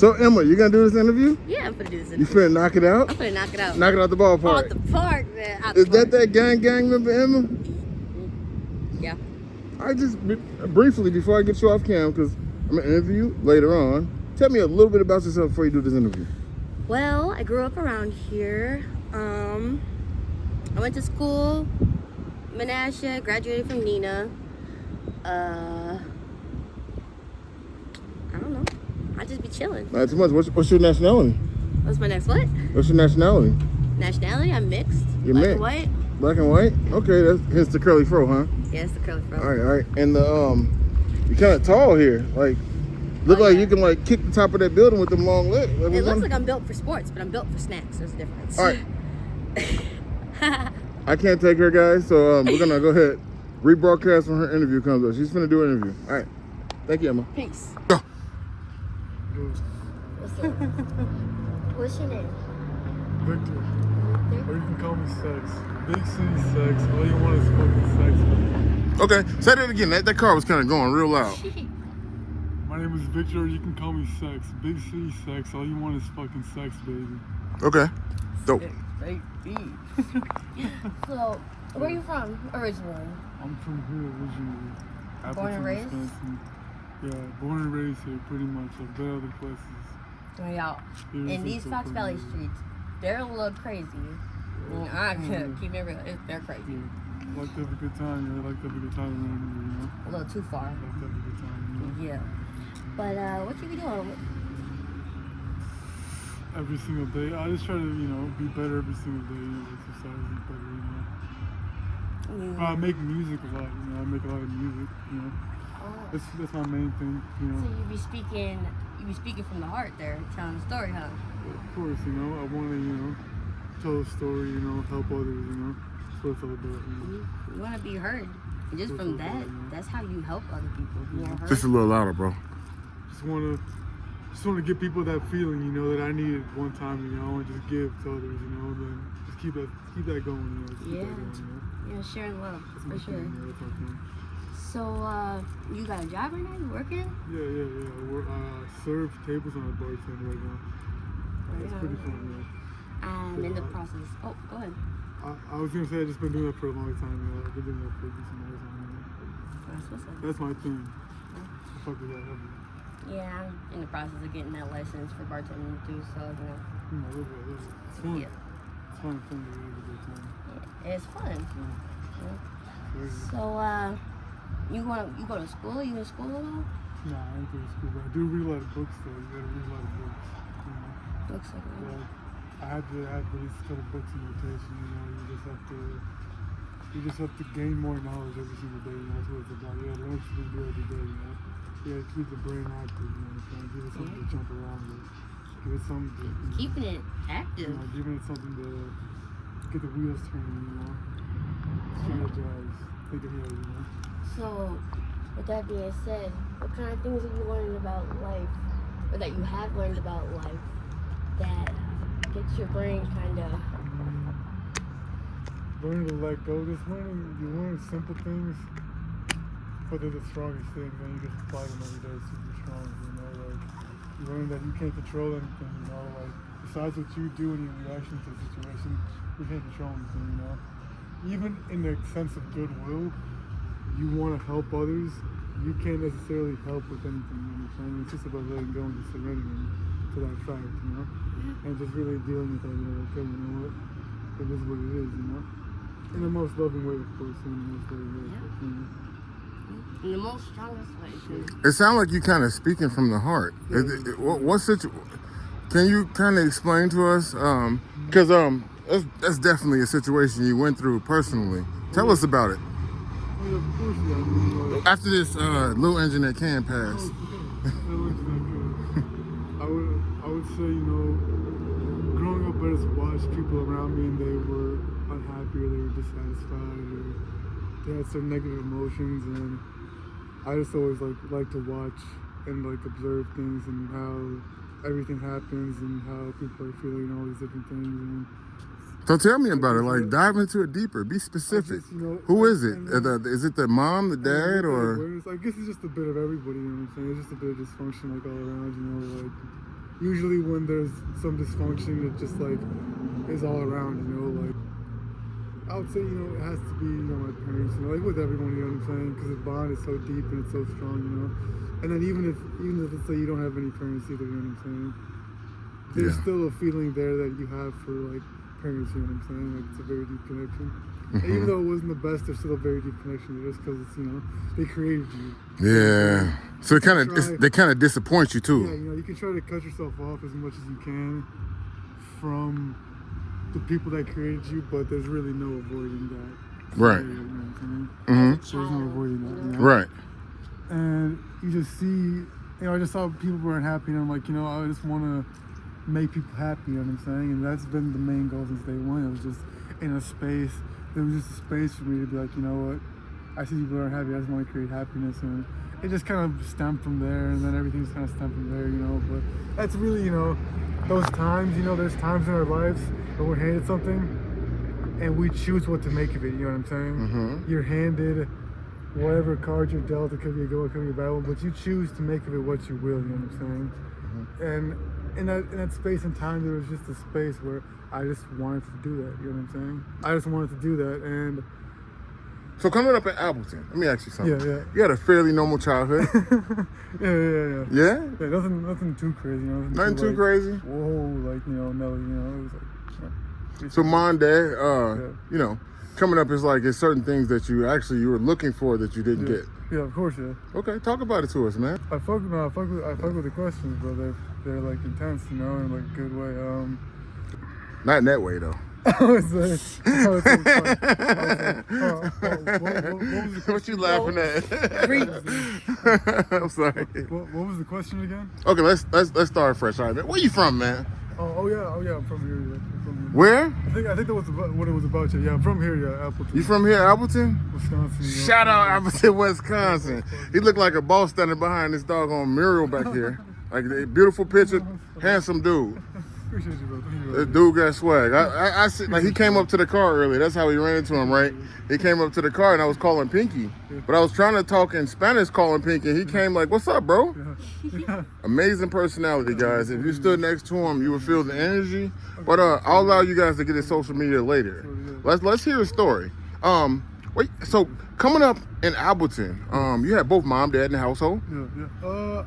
So Emma, you gonna do this interview? Yeah, I'm gonna do this You interview. finna knock it out? I'm gonna knock it out. Knock it out the ballpark. Out the park, man. Out Is the park. that gang member Emma? Yeah. I just briefly before I get you off cam, because I'm gonna interview you later on. Tell me a little bit about yourself before you do this interview. Well, I grew up around here. I went to school, Menasha, graduated from Nina. I don't know. I just be chilling. Not too much. What's your nationality? What's my next what? What's your nationality? Nationality? I'm mixed. You're Black mixed. and white. Black and white? Okay, that's hence the curly fro, huh? Yeah, it's the curly fro. All right. And you're kind of tall here. Like, look like you can like kick the top of that building with them long legs. Like, it looks like I'm built for sports, but I'm built for snacks. There's a difference. All right. I can't take her, guys, so we're gonna go ahead. Rebroadcast when her interview comes up. She's gonna do an interview. All right. Thank you, Emma. Peace. Go. What's up? What's your name? Victor. Or you can call me Sex. Big City Sex. All you want is fucking sex. Okay, say that again. That car was kind of going real loud. My name is Victor. You can call me Sex. Big City Sex. All you want is fucking sex, baby. Okay. Dope. So, where are you from originally? I'm from here originally. Born and raised? Wisconsin. Yeah, born and raised here, pretty much. I've been other places. Yeah. And these Fox Valley streets, they're a little crazy. I could keep it real. They're crazy. Yeah. Like to have a good time, yeah. Like to have a good time around here, you know. A little too far. Like to have a good time, you know. Yeah. But what you be doing? Every single day. I just try to, you know, be better every single day, you know, exercise, be better, you know. I make music a lot, you know. I make a lot of music, you know. Oh. That's my main thing, you know. So you be speaking from the heart there, telling a story, huh? Of course, you know, I want to, you know, tell a story, you know, help others, you know. That's what it's all about, you know. You want to be heard. And just from that, that's how you help other people. You want heard? Just a little louder, bro. Just want to give people that feeling, you know, that I needed one time, you know, and just give to others, you know, and then just keep that going, you know. Just keep that going, you know. Yeah, sharing love, That's for my sure. thing, yeah, that's my thing. So, you got a job right now? You working? Yeah. I serve tables on a bartender right now. It's pretty fun, yeah. I'm in the process. Oh, go ahead. I was gonna say I've just been doing that for a long time, you know. I've been doing that for a decent amount of time, you know. That's what's up. That's my thing. I fuck with that heavy. Yeah, I'm in the process of getting that license for bartending too, so, you know. I love it. It's fun. Yeah. It's fun to have a good time. Yeah, it's fun. Yeah. Crazy. So, you go to school? You in school at all? Nah, I ain't going to school, but I do read a lot of books though. You gotta read a lot of books. You know? Books like that. Yeah. I have at least a couple books in rotation, you know. You just have to gain more knowledge every single day, you know. That's what it's about. You gotta learn something new every day, you know. You gotta keep the brain active, you know. Give it something to jump around with. Give it something to, Keeping it active. You know, giving it something to get the wheels turning, you know. Strategize. Think ahead, you know. So, with that being said, what kind of things have you learned about life, or that you have learned about life, that gets your brain kind of... Learning to let go. You learn simple things, but they're the strongest things, and you just apply them every day super strong, you know. Like, you learn that you can't control anything, you know. Like, besides what you do and your reaction to the situation, you can't control anything, you know. Even in the sense of goodwill, you want to help others, you can't necessarily help with anything, you know. It's just about letting go and just surrendering to that fact, you know. And just really dealing with that, you know, okay, you know what, it is what it is, you know. In the most loving way, of course, in the most loving way, you know. In the most strongest way, too. It sounds like you kind of speaking from the heart. Can you kind of explain to us? Because that's definitely a situation you went through personally. Tell us about it. Yeah, of course, yeah. After this little engine that can pass. I would say, you know, growing up, I just watched people around me and they were unhappy or they were dissatisfied or they had some negative emotions, and I just always like to watch and like observe things and how everything happens and how people are feeling all these different things. And so tell me about it. Like, dive into it deeper. Be specific. Just, you know, who is it? Is it the mom, the dad, or? I guess it's just a bit of everybody. You know what I'm saying? It's just a bit of dysfunction, like all around. You know, like usually when there's some dysfunction, it just like is all around, you know. Like I would say, you know, it has to be, you know, my parents, you know, like with everyone, you know what I'm saying? Because the bond is so deep and it's so strong, you know. And then even if let's say you don't have any parents either, you know what I'm saying? There's still a feeling there that you have for like parents, you know what I'm saying? Like it's a very deep connection. And even though it wasn't the best, there's still a very deep connection just because it's, you know, they created you. Yeah. So it kind of they kind of disappoint you too. Yeah, you know, you can try to cut yourself off as much as you can from the people that created you, but there's really no avoiding that. Right. You know what I'm saying? Mm-hmm. There's no avoiding that. You know? Right. And you just see, you know, I just saw people weren't happy, and I'm like, you know, I just want to make people happy, you know what I'm saying? And that's been the main goal since day one. It was just in a space. There was just a space for me to be like, you know what? I see people aren't happy. I just want to create happiness, and it just kind of stemmed from there, and then everything just kind of stemmed from there, you know. But that's really, you know, those times, you know, there's times in our lives when we're handed something, and we choose what to make of it. You know what I'm saying? Mm-hmm. You're handed whatever card you're dealt. It could be a good one, it could be a bad one, but you choose to make of it what you will. You know what I'm saying? Mm-hmm. And in that space and time, there was just a space where I just wanted to do that. You know what I'm saying? I just wanted to do that, and So coming up in Appleton, let me ask you something. yeah. You had a fairly normal childhood. yeah. Yeah? Yeah, nothing too crazy. You know, Nothing too like, crazy? Whoa, like, you know, Nelly, you know, it was like, you know, So mom, dad, you know, coming up is like it's certain things that you were looking for that you didn't get. Yeah, of course, yeah. Okay, talk about it to us, man. I fuck with the questions, bro. They're like intense, you know, in like a good way. Not in that way though. What you laughing at? I'm sorry. What was the question again? Okay, let's start fresh. All right, man. Where you from, man? Oh yeah, I'm from here. Yeah. I'm from here. Where? I think that was what it was about. Yeah, I'm from here. Yeah, Appleton. You from here, Appleton? Wisconsin. You know? Shout out Appleton, Wisconsin. He looked like a boss standing behind this doggone mural back here. Like a beautiful picture, handsome dude. Appreciate you, bro. Thank you, This dude got swag. I see, like he came up to the car earlier. That's how we ran into him, right? He came up to the car and I was calling Pinky. But I was trying to talk in Spanish calling Pinky. He came like, what's up, bro? Yeah. Amazing personality, guys. If you stood next to him, you would feel the energy. But I'll allow you guys to get his social media later. Let's hear his story. Wait, so coming up in Appleton, you had both mom, dad in the household? Yeah.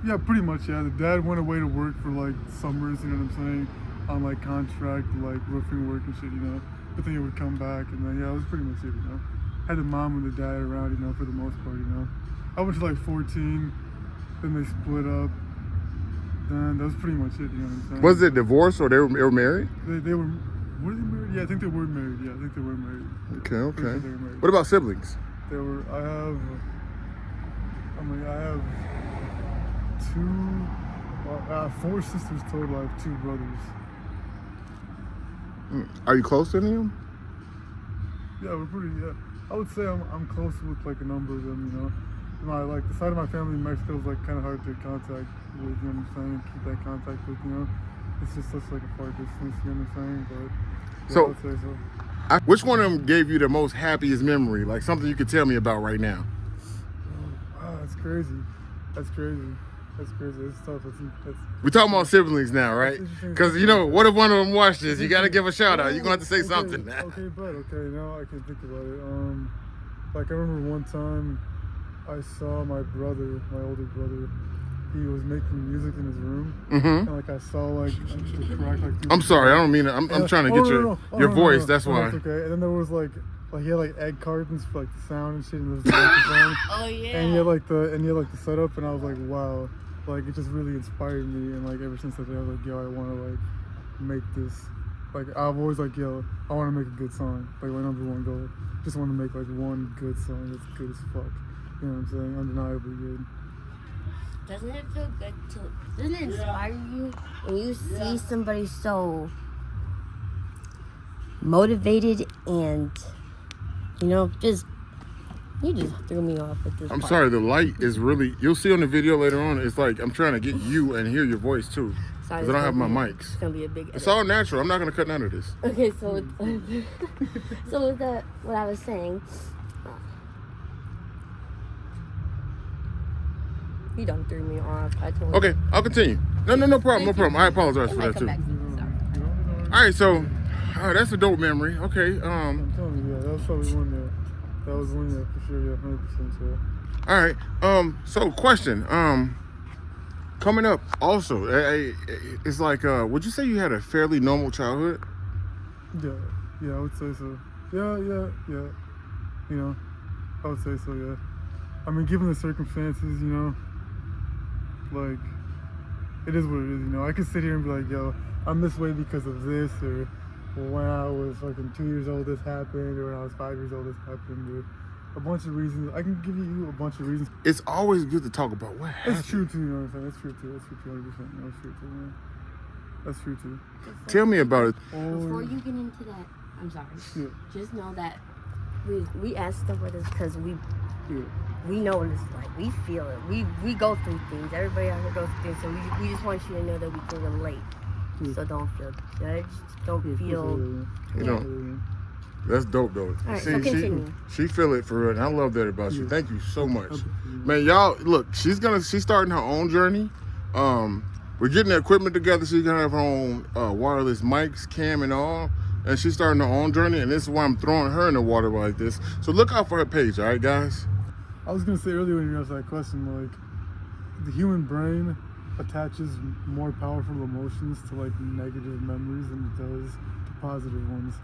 Yeah, pretty much, yeah. The dad went away to work for like summers, you know what I'm saying? On like contract, like roofing work and shit, you know. But then he would come back, and then, yeah, it was pretty much it, you know. Had the mom and the dad around, you know, for the most part, you know. I went to like 14, then they split up. Then that was pretty much it, you know what I'm saying? Was it divorce or they were married? They were married? Yeah, I think they were married. Yeah, I think they were married. Okay. Sure they were married. What about siblings? I have four sisters total. I have two brothers. Are you close to any of them? Yeah, we're pretty. Yeah, I would say I'm close with like a number of them. You know, like the side of my family in Mexico is like kind of hard to contact with. You know what I'm saying? Keep that contact with. You know, it's just such like a far distance. You know what I'm saying? But yeah, So- I would say so. Which one of them gave you the most happiest memory? Like something you could tell me about right now? Wow, that's crazy. That's crazy. It's tough. We're talking about siblings now, right? Because, you know, what if one of them watched this? You got to give a shout out. You're going to have to say something now. Okay, now I can think about it. Like I remember one time I saw my older brother, he was making music in his room. Mm-hmm. And like I saw like the crack like I'm sorry, I don't mean it. I'm trying to get your voice, that's why. It's okay. And then there was like he had like egg cartons for like the sound and shit, and there was the microphone. Oh yeah. And he had like the setup, and I was like, wow, like it just really inspired me. And like ever since that day, I was like, yo, I want to like make this. Like I've always like, yo, I want to make a good song. Like my number one goal, just want to make like one good song that's good as fuck. You know what I'm saying? Undeniably good. Doesn't it feel good doesn't it inspire you when you see somebody so motivated and, you know, you just threw me off with this I'm part. sorry, the light is really, you'll see on the video later on, it's like I'm trying to get you and hear your voice too. Sorry, Because I don't have my mics. It's going to be a big edit. It's all natural. I'm not going to cut none of this. Okay, so with that, what I was saying, He done threw me off. I told Okay, him. I'll continue. No problem. I apologize It for might that come too. back to you. Sorry. All right, so that's a dope memory. Okay, I'm telling you, yeah, that was probably one that. That was one for sure, yeah, 100%. Yeah. all right. So question. Coming up, also, it's like, would you say you had a fairly normal childhood? Yeah, I would say so. Yeah. You know, I would say so, yeah. I mean, given the circumstances, you know, like, it is what it is, you know. I could sit here and be like, yo, I'm this way because of this, or when I was fucking 2 years old, this happened, or when I was 5 years old, this happened, or a bunch of reasons. I can give you a bunch of reasons. It's always good to talk about what happened. That's true, too, you know what I'm saying? That's true, too. That's true, 200%. That's true, too, man. That's true, too. Tell me about it. Before you get into that, I'm sorry. Yeah. Just know that we asked stuff like this because we know what it's like. We feel it. We go through things. Everybody out here goes through things. So we just want you to know that we can relate. Yeah. So don't feel judged. Don't feel. You know, that's dope though. All right, so continue. She feel it for real, and I love that about you. Thank you so much, man. Y'all, look, she's starting her own journey. We're getting the equipment together. She's gonna have her own wireless mics, cam, and all. And she's starting her own journey, and this is why I'm throwing her in the water like this. So look out for her page, all right, guys? I was gonna say earlier when you asked that question, like, the human brain attaches more powerful emotions to like negative memories than it does to positive ones.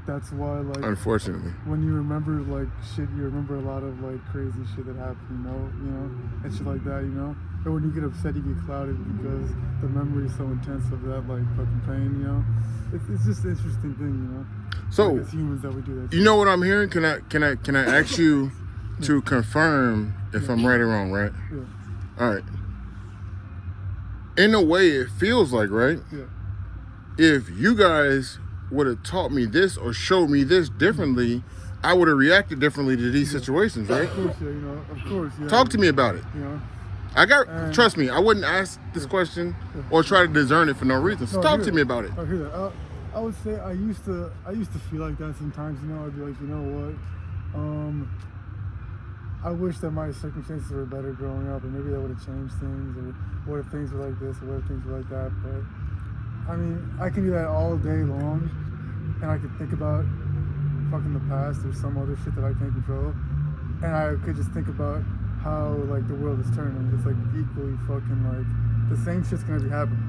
That's why, like, Unfortunately, when you remember like shit, you remember a lot of like crazy shit that happened, you know, and shit like that, you know. And when you get upset, you get clouded because the memory is so intense of that like fucking pain, you know. It's just an interesting thing, you know. so Like, as humans that we do that. you know what I'm hearing? Can I ask you to confirm if I'm right or wrong, right? Yeah. All right. In a way, it feels like, right? Yeah. If you guys would have taught me this or showed me this differently, I would have reacted differently to these situations, right? Of course, yeah, you know. Of course, yeah. Talk to me about it. You know. Trust me, I wouldn't ask this question or try to discern it for no reason. So talk to me about it. I hear that. I would say I used to feel like that sometimes, you know. I'd be like, you know what, I wish that my circumstances were better growing up, and maybe that would have changed things, or what if things were like this, or what if things were like that. But I mean, I can do that all day long, and I could think about fucking the past or some other shit that I can't control, and I could just think about how like the world is turning. It's like equally fucking like the same shit's gonna be happening,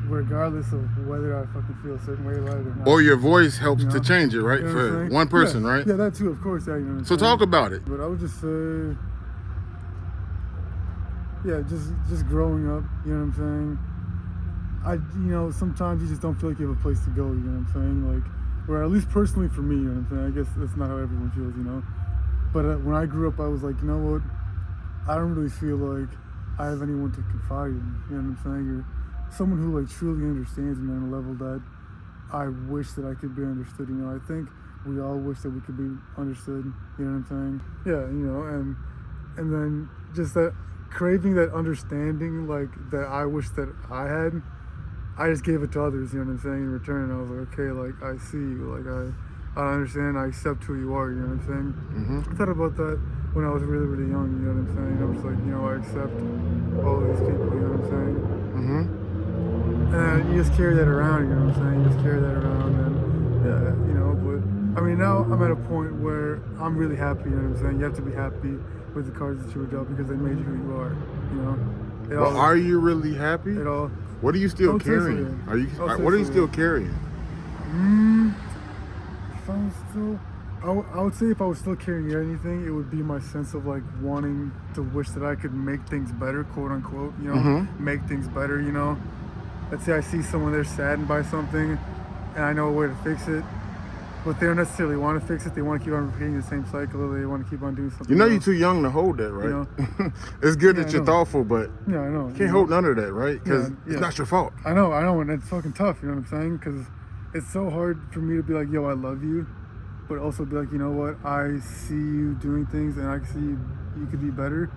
regardless of whether I fucking feel a certain way about it or not. Or your voice helps You know? to change it, right? You know what I'm For saying? one person, Yeah. right? Yeah, that too, of course. Yeah, you know what I'm So saying? talk about it. But I would just say, yeah, just growing up. You know what I'm saying? You know, sometimes you just don't feel like you have a place to go. You know what I'm saying? Like, or at least personally for me, you know what I'm saying? I guess that's not how everyone feels, you know. But when I grew up, I was like, you know what? I don't really feel like I have anyone to confide in. You know what I'm saying? Or someone who like truly understands me on a level that I wish that I could be understood. You know, I think we all wish that we could be understood. You know what I'm saying? Yeah, you know, and then just that craving, that understanding, like that I wish that I had. I just gave it to others. You know what I'm saying? In return, I was like, okay, like I see you, like I understand, I accept who you are. You know what I'm saying? Mm-hmm. I thought about that when I was really, really young. You know what I'm saying? I was like, you know, I accept all these people. You know what I'm saying? Mm-hmm. And you just carry that around, you know what I'm saying? You just carry that around, and yeah, you know. But I mean, now I'm at a point where I'm really happy. You know what I'm saying? You have to be happy with the cards that you were dealt because they made you who you are. You know. Well, are you really happy? It all. What are you still Don't say so, carrying? yeah. Are you? Don't say What are you so, still yeah. carrying? If I was still, I would say if I was still carrying anything, it would be my sense of like wanting to wish that I could make things better, quote unquote. You know, make things better. You know, let's say I see someone there saddened by something, and I know a way to fix it, but they don't necessarily want to fix it. They want to keep on repeating the same cycle, or they want to keep on doing something. You know, else. you're too young to hold that, right? You know? It's good Yeah, that I you're know. thoughtful, but Yeah, I know. you can't hold none of that, right? Because Yeah, it's yeah. not your fault. I know, and it's fucking tough, you know what I'm saying? Because it's so hard for me to be like, yo, I love you, but also be like, you know what, I see you doing things, and I see you could be better,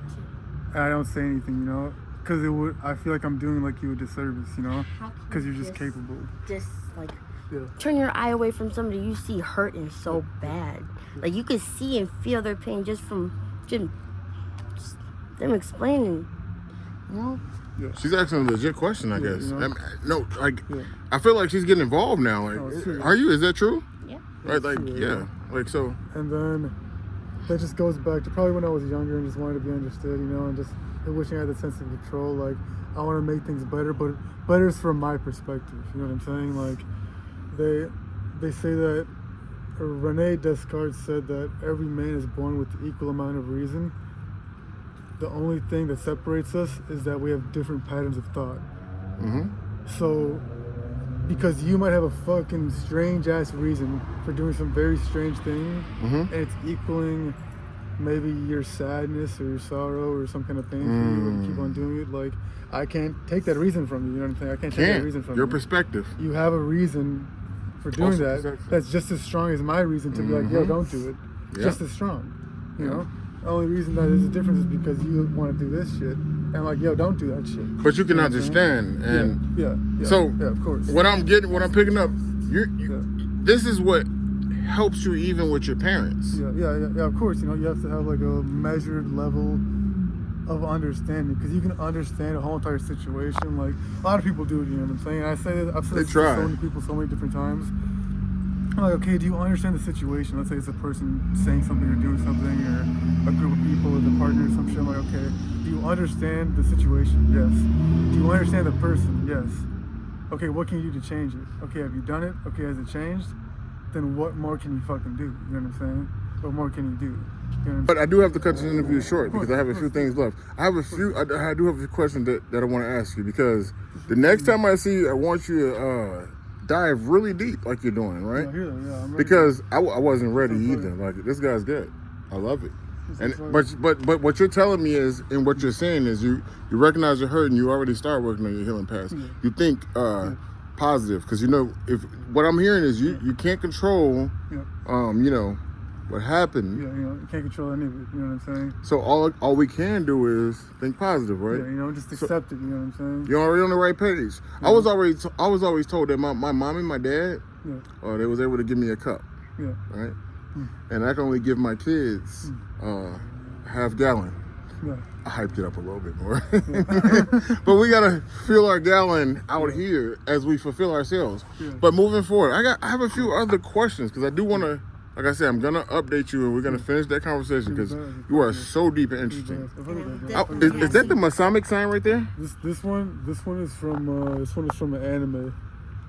and I don't say anything, you know? Because I feel like I'm doing like you a disservice, you know? Because you're just capable. Just like Yeah. turn your eye away from somebody you see hurting so bad. Like you can see and feel their pain just from them explaining. No. Yeah. She's asking a legit question, I Yeah, guess. you know? No, like, Yeah. I feel like she's getting involved now. Like, Oh, it's true. are you? Is that true? Yeah. Right, like, true, yeah. Like, so, And then that just goes back to probably when I was younger and just wanted to be understood, and just wishing I had that sense of control. Like, I want to make things better, but better is from my perspective. You know what I'm saying? Like, they say that Rene Descartes said that every man is born with the equal amount of reason. The only thing that separates us is that we have different patterns of thought. So, because you might have a fucking strange ass reason for doing some very strange thing, and it's equaling maybe your sadness or your sorrow or some kind of pain for you, and keep on doing it. Like, I can't take that reason from you. You know what I'm saying? I can't take that reason from your you. perspective. You have a reason for doing Also that. perspective. That's just as strong as my reason to be like, yo, don't do it. Yeah. Just as strong. You know? The only reason that there's a difference is because you want to do this shit. And like, yo, don't do that shit. But you can know what I'm understand, and Yeah. so yeah, of course. what I'm picking up, this is what helps you even with your parents. Yeah, of course. You have to have like a measured level of understanding, because you can understand a whole entire situation. Like, a lot of people do it, you know what I'm saying? I've said this to so many people so many different times. I'm like, okay, do you understand the situation? Let's say it's a person saying something or doing something, or a group of people with a partner or some shit. I'm like, okay, do you understand the situation? Yes. Do you understand the person? Yes. Okay, what can you do to change it? Okay, have you done it? Okay, has it changed? Then what more can you fucking do? You know what I'm saying? What more can you do? You know what I'm saying? But I do have to cut this interview short because I have a few things left. I do have a question that I want to ask you, because the next time I see you, I want you to dive really deep like you're doing, right? Yeah, I'm ready. Because I wasn't ready either. Like, this guy's good. I love it. And but what you're telling me is, and what you're saying is, you recognize you're hurt and you already start working on your healing path. Yeah. You think positive, because if what I'm hearing is you can't control what happened. Yeah, you can't control any of it. You know what I'm saying? So all we can do is think positive, right? Yeah, just accept it. You know what I'm saying? You're already on the right page. Yeah. I was always told that my mom and my dad, they was able to give me a cup, right? And I can only give my kids half gallon. Yeah. I hyped it up a little bit more. But we gotta fill our gallon out here as we fulfill ourselves. Yeah. But moving forward, I have a few other questions, because I do want to, like I said, I'm gonna update you and we're gonna finish that conversation, because you are so deep and interesting. Is that the Masonic sign right there? This one is from an anime.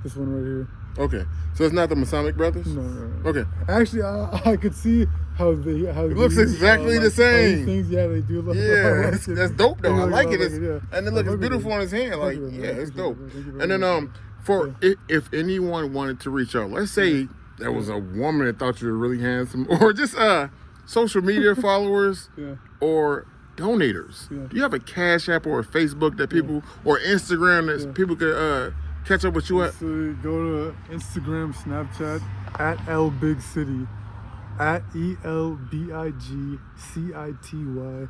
This one right here. Okay, so it's not the Masonic Brothers? No. Okay. Actually, I could see how it looks exactly the same. Things, they do look. Yeah, like that's dope though. I like it. Yeah. And then look, it's beautiful on his hand. Like, it's dope. And then if anyone wanted to reach out, let's say there was a woman that thought you were really handsome, or just social media followers, or donators. Do you have a Cash App or a Facebook that people, or Instagram that people could catch up with you at? So go to Instagram, Snapchat @ElBigCity, @ElBigCity,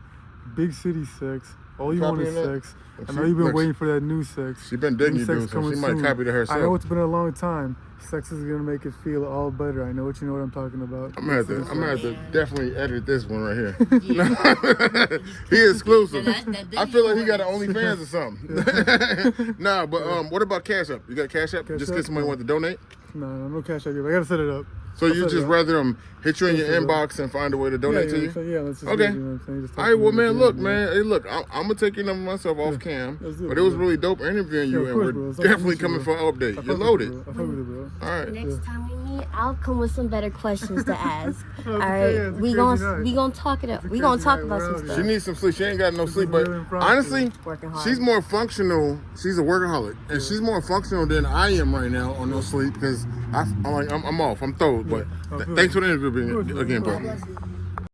Big City Sex. All you want is sex. I know you've been waiting for that new sex. She been digging you, dude, so she might copy to herself. I know it's been a long time. Sex is gonna make it feel all better. I know what I'm talking about. I'm gonna have to definitely edit this one right here. He exclusive. I feel like he got an OnlyFans or something. Nah, but what about Cash App? You got Cash App? Just in case somebody wants to donate? No Cash App. I gotta set it up. So you just rather them hit you in your inbox and find a way to donate to you? Yeah, let's just okay. You know what I'm saying? Just all right, well, man, look, man. Hey, look, I'm going to take your number myself off cam. But it was really dope interviewing you, and we're definitely coming for an update. You're loaded. I fuck with it, bro. All right. Next time we meet, I'll come with some better questions to ask. Okay, all right, yeah, we gonna talk it up. We gonna talk about some stuff. She needs some sleep. She ain't got no sleep, but honestly, she's more functional. She's a workaholic, and she's more functional than I am right now on no sleep, because I'm off. I'm throwed. But thanks for the interview again, bro.